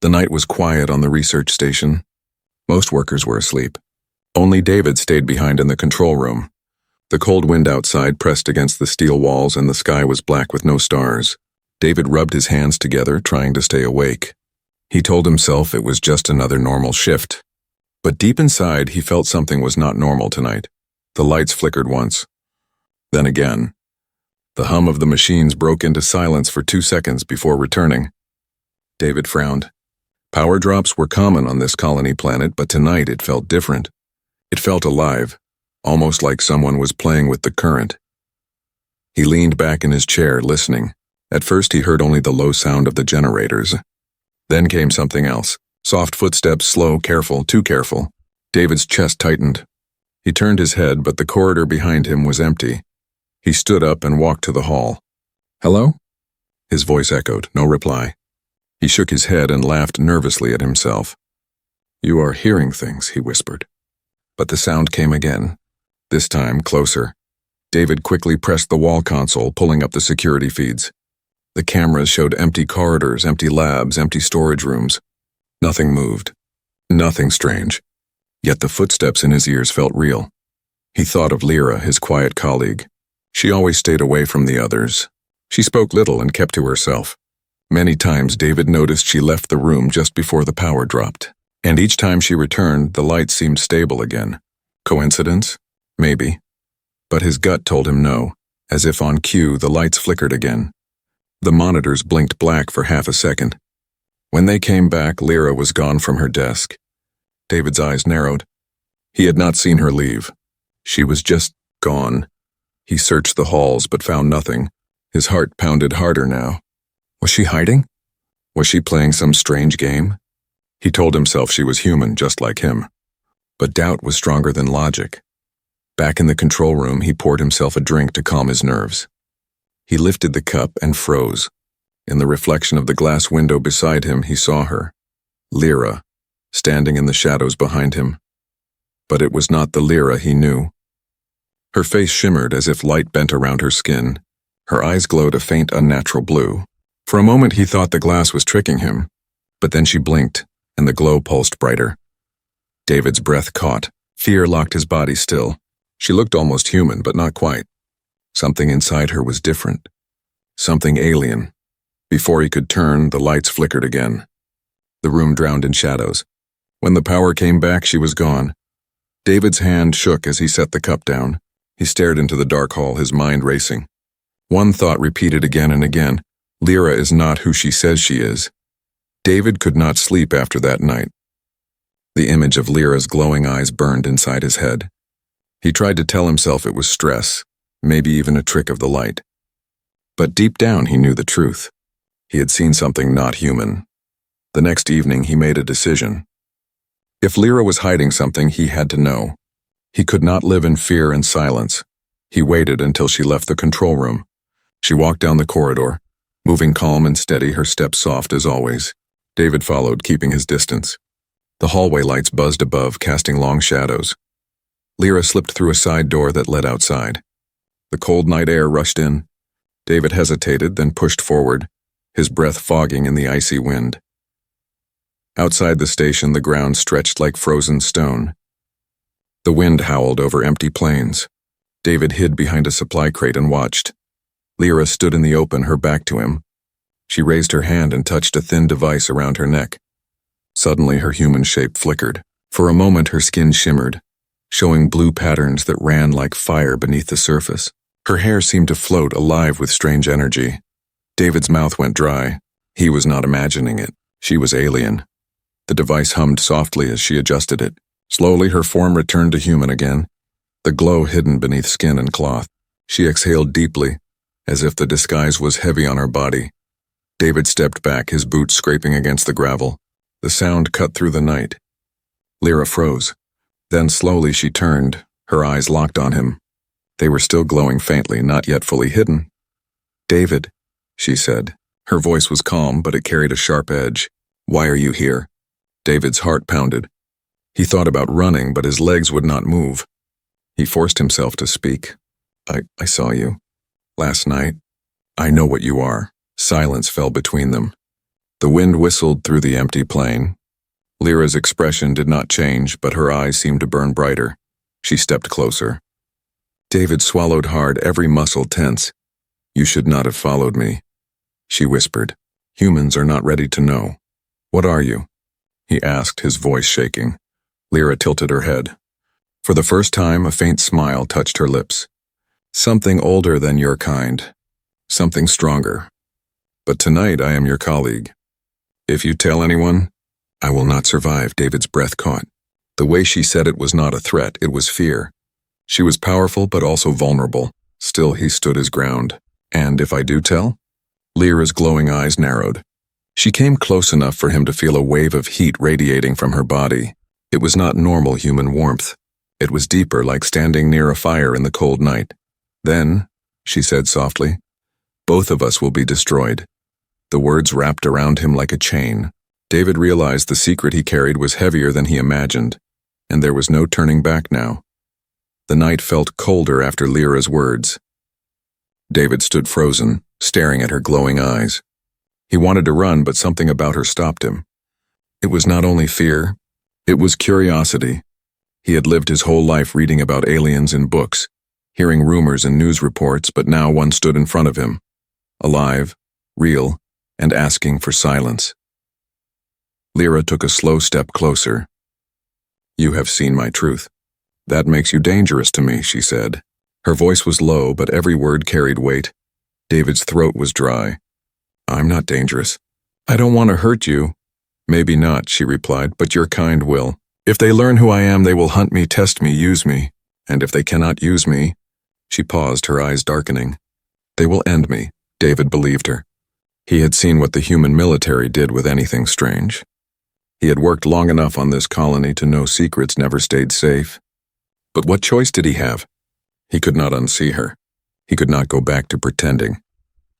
The night was quiet on the research station. Most workers were asleep. Only David stayed behind in the control room. The cold wind outside pressed against the steel walls and the sky was black with no stars. David rubbed his hands together, trying to stay awake. He told himself it was just another normal shift. But deep inside, he felt something was not normal tonight. The lights flickered once. Then again. The hum of the machines broke into silence for 2 seconds before returning. David frowned. Power drops were common on this colony planet, but tonight it felt different. It felt alive, almost like someone was playing with the current. He leaned back in his chair, listening. At first he heard only the low sound of the generators. Then came something else. Soft footsteps, slow, careful, too careful. David's chest tightened. He turned his head, but the corridor behind him was empty. He stood up and walked to the hall. "Hello?" His voice echoed, no reply. He shook his head and laughed nervously at himself. "You are hearing things," he whispered. But the sound came again, this time closer. David quickly pressed the wall console, pulling up the security feeds. The cameras showed empty corridors, empty labs, empty storage rooms. Nothing moved. Nothing strange. Yet the footsteps in his ears felt real. He thought of Lyra, his quiet colleague. She always stayed away from the others. She spoke little and kept to herself. Many times David noticed she left the room just before the power dropped. And each time she returned, the light seemed stable again. Coincidence? Maybe. But his gut told him no. As if on cue, the lights flickered again. The monitors blinked black for half a second. When they came back, Lyra was gone from her desk. David's eyes narrowed. He had not seen her leave. She was just gone. He searched the halls but found nothing. His heart pounded harder now. Was she hiding? Was she playing some strange game? He told himself she was human, just like him. But doubt was stronger than logic. Back in the control room, he poured himself a drink to calm his nerves. He lifted the cup and froze. In the reflection of the glass window beside him, he saw her, Lyra, standing in the shadows behind him. But it was not the Lyra he knew. Her face shimmered as if light bent around her skin. Her eyes glowed a faint, unnatural blue. For a moment he thought the glass was tricking him, but then she blinked, and the glow pulsed brighter. David's breath caught. Fear locked his body still. She looked almost human, but not quite. Something inside her was different. Something alien. Before he could turn, the lights flickered again. The room drowned in shadows. When the power came back, she was gone. David's hand shook as he set the cup down. He stared into the dark hall, his mind racing. One thought repeated again and again. Lyra is not who she says she is. David could not sleep after that night. The image of Lyra's glowing eyes burned inside his head. He tried to tell himself it was stress, maybe even a trick of the light. But deep down he knew the truth. He had seen something not human. The next evening he made a decision. If Lyra was hiding something, he had to know. He could not live in fear and silence. He waited until she left the control room. She walked down the corridor, moving calm and steady, her steps soft as always. David followed, keeping his distance. The hallway lights buzzed above, casting long shadows. Lyra slipped through a side door that led outside. The cold night air rushed in. David hesitated, then pushed forward, his breath fogging in the icy wind. Outside the station, the ground stretched like frozen stone. The wind howled over empty plains. David hid behind a supply crate and watched. Lyra stood in the open, her back to him. She raised her hand and touched a thin device around her neck. Suddenly, her human shape flickered. For a moment, her skin shimmered, showing blue patterns that ran like fire beneath the surface. Her hair seemed to float, alive with strange energy. David's mouth went dry. He was not imagining it. She was alien. The device hummed softly as she adjusted it. Slowly, her form returned to human again, the glow hidden beneath skin and cloth. She exhaled deeply, as if the disguise was heavy on her body. David stepped back, his boots scraping against the gravel. The sound cut through the night. Lyra froze. Then slowly she turned, her eyes locked on him. They were still glowing faintly, not yet fully hidden. "David," she said. Her voice was calm, but it carried a sharp edge. "Why are you here?" David's heart pounded. He thought about running, but his legs would not move. He forced himself to speak. I saw you. Last night. I know what you are." Silence fell between them. The wind whistled through the empty plane. Lyra's expression did not change, but her eyes seemed to burn brighter. She stepped closer. David swallowed hard, every muscle tense. "You should not have followed me," she whispered. "Humans are not ready to know." "What are you?" he asked, his voice shaking. Lyra tilted her head. For the first time, a faint smile touched her lips. "Something older than your kind. Something stronger. But tonight I am your colleague. If you tell anyone, I will not survive." David's breath caught. The way she said it was not a threat, it was fear. She was powerful but also vulnerable. Still, he stood his ground. "And if I do tell?" Lyra's glowing eyes narrowed. She came close enough for him to feel a wave of heat radiating from her body. It was not normal human warmth. It was deeper, like standing near a fire in the cold night. "Then," she said softly, "both of us will be destroyed." The words wrapped around him like a chain. David realized the secret he carried was heavier than he imagined, and there was no turning back now. The night felt colder after Lyra's words. David stood frozen, staring at her glowing eyes. He wanted to run, but something about her stopped him. It was not only fear, it was curiosity. He had lived his whole life reading about aliens in books, hearing rumors and news reports, but now one stood in front of him, alive, real, and asking for silence. Lyra took a slow step closer. "You have seen my truth. That makes you dangerous to me," she said. Her voice was low, but every word carried weight. David's throat was dry. "I'm not dangerous. I don't want to hurt you." "Maybe not," she replied, "but your kind will. If they learn who I am, they will hunt me, test me, use me. And if they cannot use me—" She paused, her eyes darkening. "They will end me," David believed her. He had seen what the human military did with anything strange. He had worked long enough on this colony to know secrets never stayed safe. But what choice did he have? He could not unsee her. He could not go back to pretending.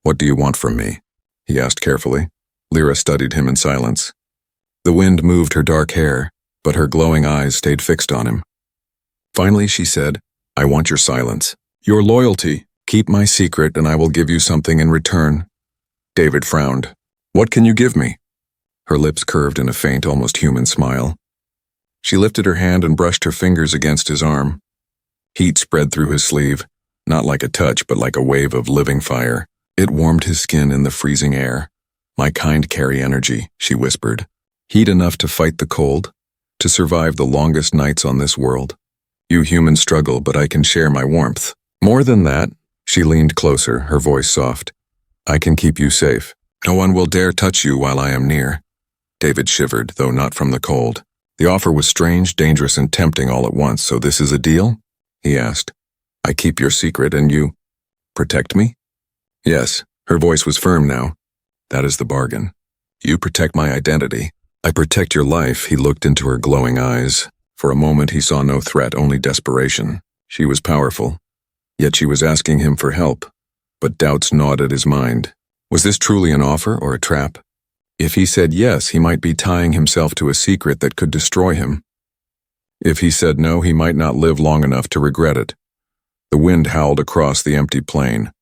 "What do you want from me?" he asked carefully. Lyra studied him in silence. The wind moved her dark hair, but her glowing eyes stayed fixed on him. Finally, she said, "I want your silence. Your loyalty. Keep my secret and I will give you something in return." David frowned. "What can you give me?" Her lips curved in a faint, almost human smile. She lifted her hand and brushed her fingers against his arm. Heat spread through his sleeve, not like a touch, but like a wave of living fire. It warmed his skin in the freezing air. "My kind carry energy," she whispered. "Heat enough to fight the cold, to survive the longest nights on this world. You humans struggle, but I can share my warmth. More than that," she leaned closer, her voice soft, "I can keep you safe. No one will dare touch you while I am near." David shivered, though not from the cold. The offer was strange, dangerous, and tempting all at once. "So this is a deal?" he asked. "I keep your secret and you protect me?" "Yes." Her voice was firm now. "That is the bargain. You protect my identity. I protect your life." He looked into her glowing eyes. For a moment he saw no threat, only desperation. She was powerful, yet she was asking him for help. But doubts gnawed at his mind. Was this truly an offer or a trap? If he said yes, he might be tying himself to a secret that could destroy him. If he said no, he might not live long enough to regret it. The wind howled across the empty plain.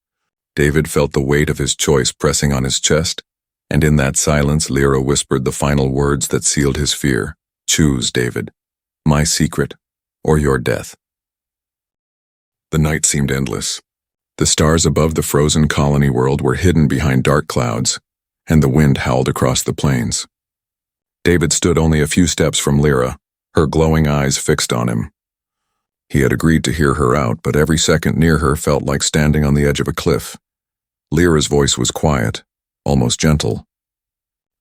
David felt the weight of his choice pressing on his chest, and in that silence Lyra whispered the final words that sealed his fear. "Choose, David. My secret, or your death." The night seemed endless. The stars above the frozen colony world were hidden behind dark clouds, and the wind howled across the plains. David stood only a few steps from Lyra, her glowing eyes fixed on him. He had agreed to hear her out, but every second near her felt like standing on the edge of a cliff. Lyra's voice was quiet, almost gentle.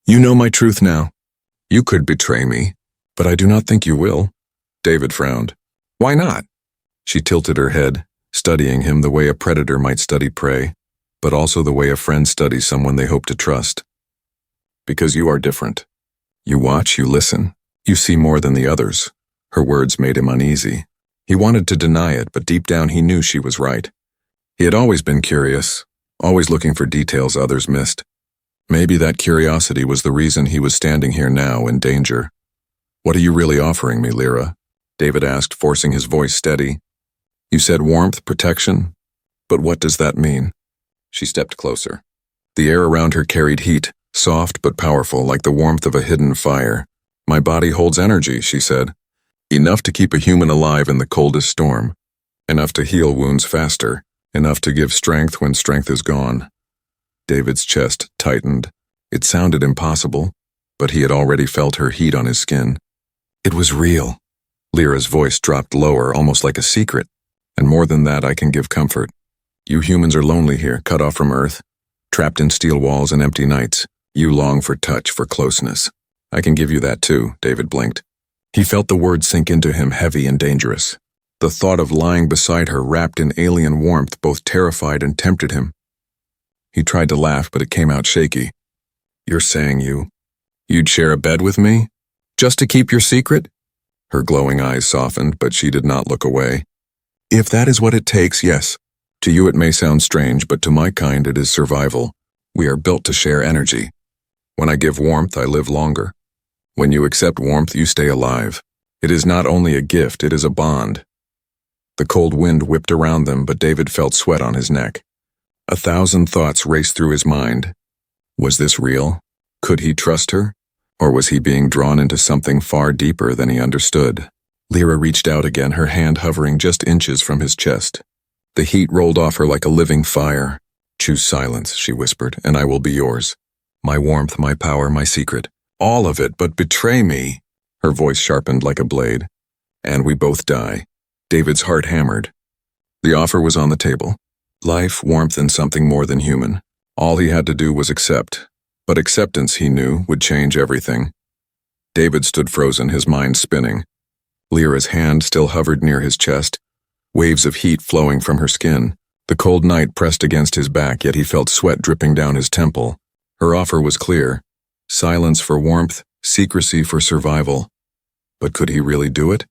"You know my truth now. You could betray me, but I do not think you will." David frowned. "Why not?" She tilted her head, studying him the way a predator might study prey, but also the way a friend studies someone they hope to trust. "Because you are different. You watch, you listen, you see more than the others." Her words made him uneasy. He wanted to deny it, but deep down he knew she was right. He had always been curious, always looking for details others missed. Maybe that curiosity was the reason he was standing here now in danger. "What are you really offering me, Lyra?" David asked, forcing his voice steady. "You said warmth, protection, but what does that mean?" She stepped closer. The air around her carried heat, soft but powerful like the warmth of a hidden fire. My body holds energy, she said. Enough to keep a human alive in the coldest storm. Enough to heal wounds faster. Enough to give strength when strength is gone. David's chest tightened. It sounded impossible, but he had already felt her heat on his skin. It was real. Lyra's voice dropped lower, almost like a secret. And more than that, I can give comfort. You humans are lonely here, cut off from Earth, trapped in steel walls and empty nights. You long for touch, for closeness. I can give you that too, David blinked. He felt the words sink into him, heavy and dangerous. The thought of lying beside her, wrapped in alien warmth, both terrified and tempted him. He tried to laugh, but it came out shaky. You're saying you'd share a bed with me? Just to keep your secret? Her glowing eyes softened, but she did not look away. If that is what it takes, yes. To you it may sound strange, but to my kind it is survival. We are built to share energy. When I give warmth, I live longer. When you accept warmth, you stay alive. It is not only a gift, it is a bond. The cold wind whipped around them, but David felt sweat on his neck. 1,000 thoughts raced through his mind. Was this real? Could he trust her? Or was he being drawn into something far deeper than he understood? Lyra reached out again, her hand hovering just inches from his chest. The heat rolled off her like a living fire. Choose silence, she whispered, and I will be yours. My warmth, my power, my secret. All of it, but betray me. Her voice sharpened like a blade. And we both die. David's heart hammered. The offer was on the table. Life, warmth, and something more than human. All he had to do was accept. But acceptance, he knew, would change everything. David stood frozen, his mind spinning. Lyra's hand still hovered near his chest, waves of heat flowing from her skin. The cold night pressed against his back, yet he felt sweat dripping down his temple. Her offer was clear. Silence for warmth, secrecy for survival. But could he really do it?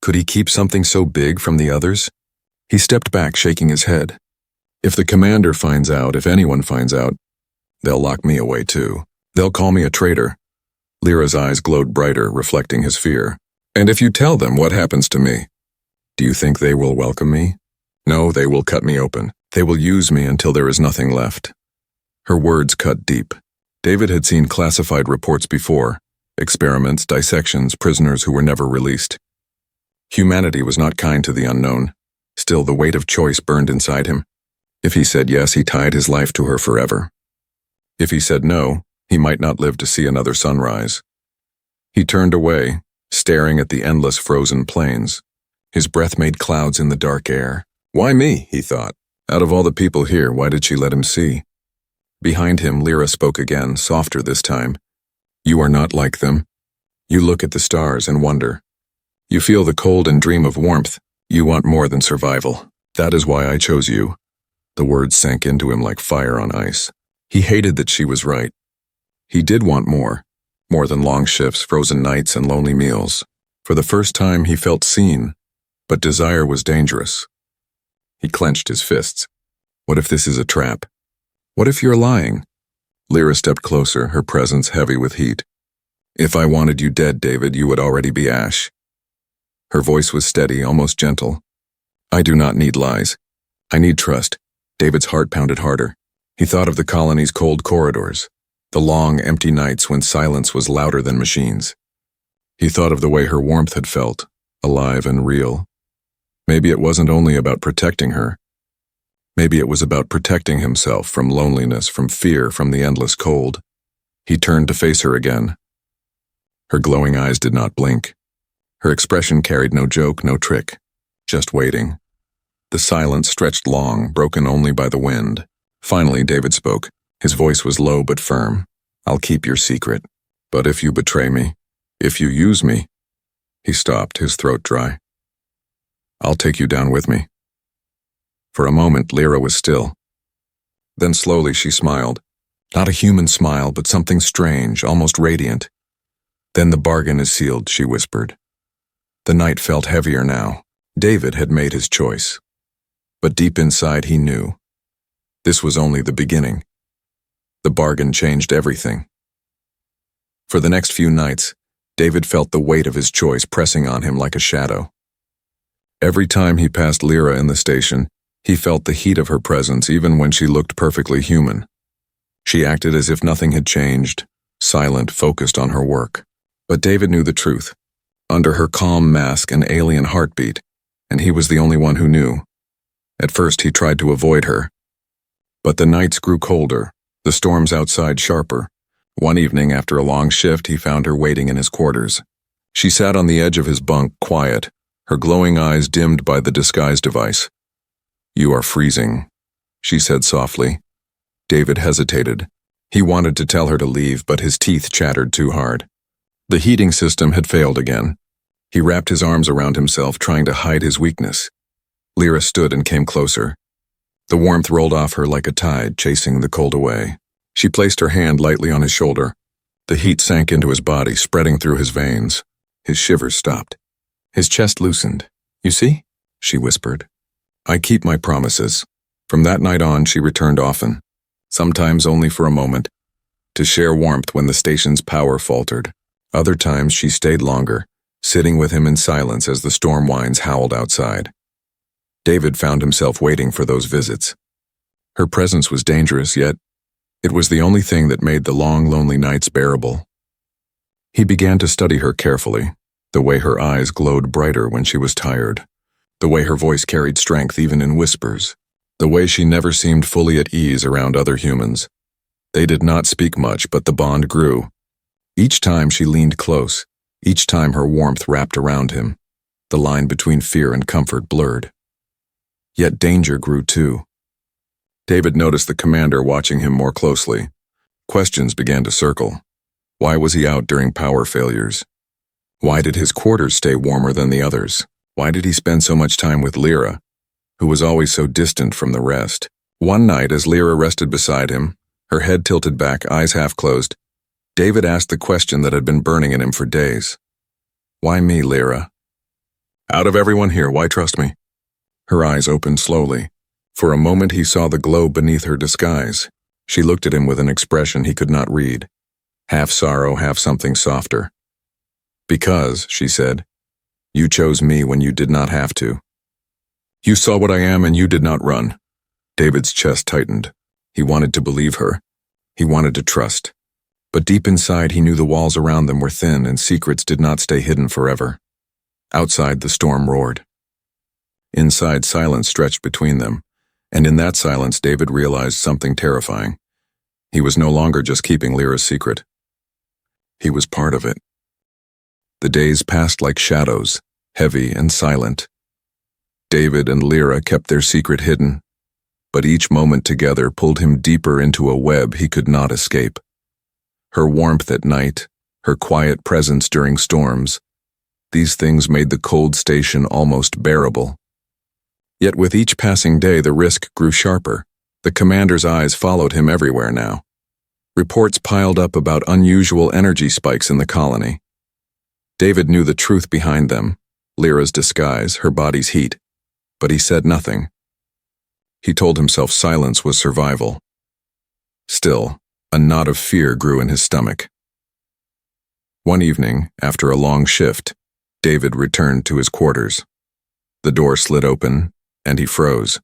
Could he keep something so big from the others? He stepped back, shaking his head. If the commander finds out, if anyone finds out, they'll lock me away too. They'll call me a traitor. Lyra's eyes glowed brighter, reflecting his fear. And if you tell them, what happens to me? Do you think they will welcome me? No, they will cut me open. They will use me until there is nothing left. Her words cut deep. David had seen classified reports before. Experiments, dissections, prisoners who were never released. Humanity was not kind to the unknown. Still, the weight of choice burned inside him. If he said yes, he tied his life to her forever. If he said no, he might not live to see another sunrise. He turned away, staring at the endless frozen plains. His breath made clouds in the dark air. Why me, he thought. Out of all the people here, why did she let him see? Behind him, Lyra spoke again, softer this time. You are not like them. You look at the stars and wonder. You feel the cold and dream of warmth. You want more than survival. That is why I chose you. The words sank into him like fire on ice. He hated that she was right. He did want more than long shifts, frozen nights, and lonely meals. For the first time, he felt seen, but desire was dangerous. He clenched his fists. What if this is a trap? What if you're lying? Lyra stepped closer, her presence heavy with heat. If I wanted you dead, David, you would already be ash. Her voice was steady, almost gentle. I do not need lies. I need trust. David's heart pounded harder. He thought of the colony's cold corridors, the long, empty nights when silence was louder than machines. He thought of the way her warmth had felt, alive and real. Maybe it wasn't only about protecting her. Maybe it was about protecting himself from loneliness, from fear, from the endless cold. He turned to face her again. Her glowing eyes did not blink. Her expression carried no joke, no trick, just waiting. The silence stretched long, broken only by the wind. Finally, David spoke. His voice was low but firm. I'll keep your secret. But if you betray me, if you use me... He stopped, his throat dry. I'll take you down with me. For a moment, Lyra was still. Then slowly she smiled. Not a human smile, but something strange, almost radiant. Then the bargain is sealed, she whispered. The night felt heavier now. David had made his choice. But deep inside he knew. This was only the beginning. The bargain changed everything. For the next few nights, David felt the weight of his choice pressing on him like a shadow. Every time he passed Lyra in the station, he felt the heat of her presence even when she looked perfectly human. She acted as if nothing had changed, silent, focused on her work. But David knew the truth. Under her calm mask, an alien heartbeat, and he was the only one who knew. At first he tried to avoid her. But the nights grew colder, the storms outside sharper. One evening, after a long shift, he found her waiting in his quarters. She sat on the edge of his bunk, quiet, her glowing eyes dimmed by the disguise device. "You are freezing," she said softly. David hesitated. He wanted to tell her to leave, but his teeth chattered too hard. The heating system had failed again. He wrapped his arms around himself, trying to hide his weakness. Lyra stood and came closer. The warmth rolled off her like a tide, chasing the cold away. She placed her hand lightly on his shoulder. The heat sank into his body, spreading through his veins. His shivers stopped. His chest loosened. "You see?" she whispered. "I keep my promises." From that night on, she returned often, sometimes only for a moment, to share warmth when the station's power faltered. Other times she stayed longer, sitting with him in silence as the storm winds howled outside. David found himself waiting for those visits. Her presence was dangerous, yet it was the only thing that made the long, lonely nights bearable. He began to study her carefully, the way her eyes glowed brighter when she was tired, the way her voice carried strength even in whispers, the way she never seemed fully at ease around other humans. They did not speak much, but the bond grew. Each time she leaned close, each time her warmth wrapped around him, the line between fear and comfort blurred. Yet danger grew too. David noticed the commander watching him more closely. Questions began to circle. Why was he out during power failures? Why did his quarters stay warmer than the others? Why did he spend so much time with Lyra, who was always so distant from the rest? One night, as Lyra rested beside him, her head tilted back, eyes half closed, David asked the question that had been burning in him for days. "Why me, Lyra? Out of everyone here, why trust me?" Her eyes opened slowly. For a moment he saw the glow beneath her disguise. She looked at him with an expression he could not read, half sorrow, half something softer. "Because," she said, "you chose me when you did not have to. You saw what I am and you did not run." David's chest tightened. He wanted to believe her. He wanted to trust. But deep inside he knew the walls around them were thin and secrets did not stay hidden forever. Outside the storm roared. Inside silence stretched between them, and in that silence David realized something terrifying. He was no longer just keeping Lyra's secret. He was part of it. The days passed like shadows, heavy and silent. David and Lyra kept their secret hidden, but each moment together pulled him deeper into a web he could not escape. Her warmth at night, her quiet presence during storms, these things made the cold station almost bearable. Yet with each passing day the risk grew sharper. The commander's eyes followed him everywhere now. Reports piled up about unusual energy spikes in the colony. David knew the truth behind them, Lyra's disguise, her body's heat, but he said nothing. He told himself silence was survival. Still, a knot of fear grew in his stomach. One evening, after a long shift, David returned to his quarters. The door slid open, and he froze.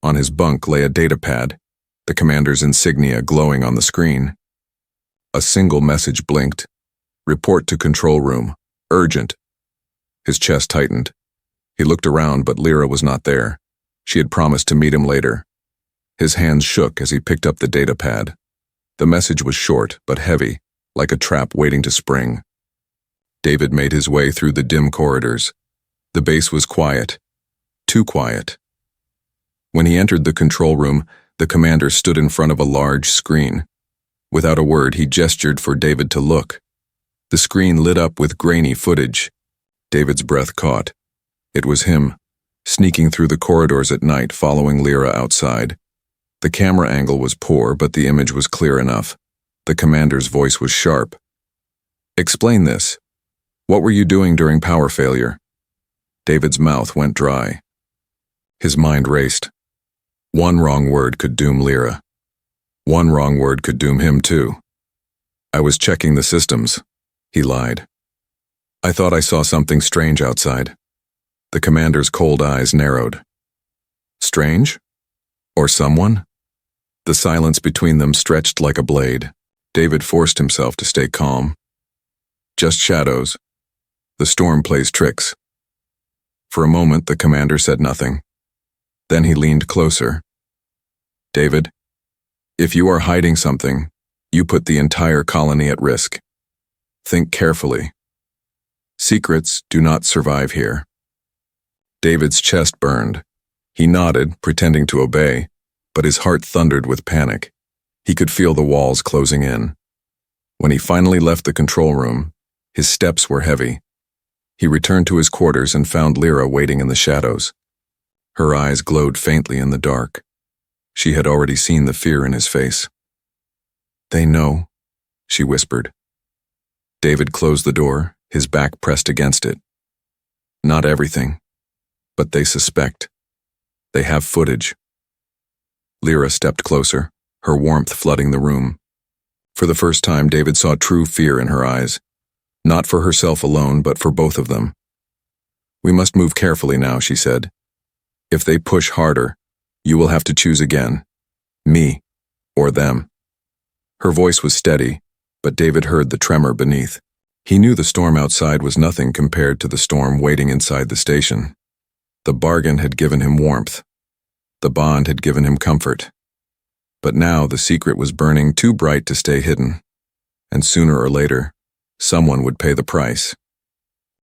On his bunk lay a datapad, the commander's insignia glowing on the screen. A single message blinked. "Report to control room. Urgent." His chest tightened. He looked around, but Lyra was not there. She had promised to meet him later. His hands shook as he picked up the datapad. The message was short, but heavy, like a trap waiting to spring. David made his way through the dim corridors. The base was quiet. Too quiet. When he entered the control room, the commander stood in front of a large screen. Without a word, he gestured for David to look. The screen lit up with grainy footage. David's breath caught. It was him, sneaking through the corridors at night, following Lyra outside. The camera angle was poor, but the image was clear enough. The commander's voice was sharp. "Explain this. What were you doing during power failure?" David's mouth went dry. His mind raced. One wrong word could doom Lyra. One wrong word could doom him too. "I was checking the systems," he lied. "I thought I saw something strange outside." The commander's cold eyes narrowed. "Strange? Or someone?" The silence between them stretched like a blade. David forced himself to stay calm. Just shadows. The storm plays tricks. For a moment, the commander said nothing. Then he leaned closer. David, if you are hiding something, you put the entire colony at risk. Think carefully. Secrets do not survive here. David's chest burned. He nodded, pretending to obey, but his heart thundered with panic. He could feel the walls closing in. When he finally left the control room, his steps were heavy. He returned to his quarters and found Lyra waiting in the shadows. Her eyes glowed faintly in the dark. She had already seen the fear in his face. "They know," she whispered. David closed the door, his back pressed against it. "Not everything, but they suspect. They have footage." Lyra stepped closer, her warmth flooding the room. For the first time, David saw true fear in her eyes. Not for herself alone, but for both of them. "We must move carefully now," she said. "If they push harder, you will have to choose again. Me or them." Her voice was steady, but David heard the tremor beneath. He knew the storm outside was nothing compared to the storm waiting inside the station. The bargain had given him warmth. The bond had given him comfort. But now the secret was burning too bright to stay hidden. And sooner or later, someone would pay the price.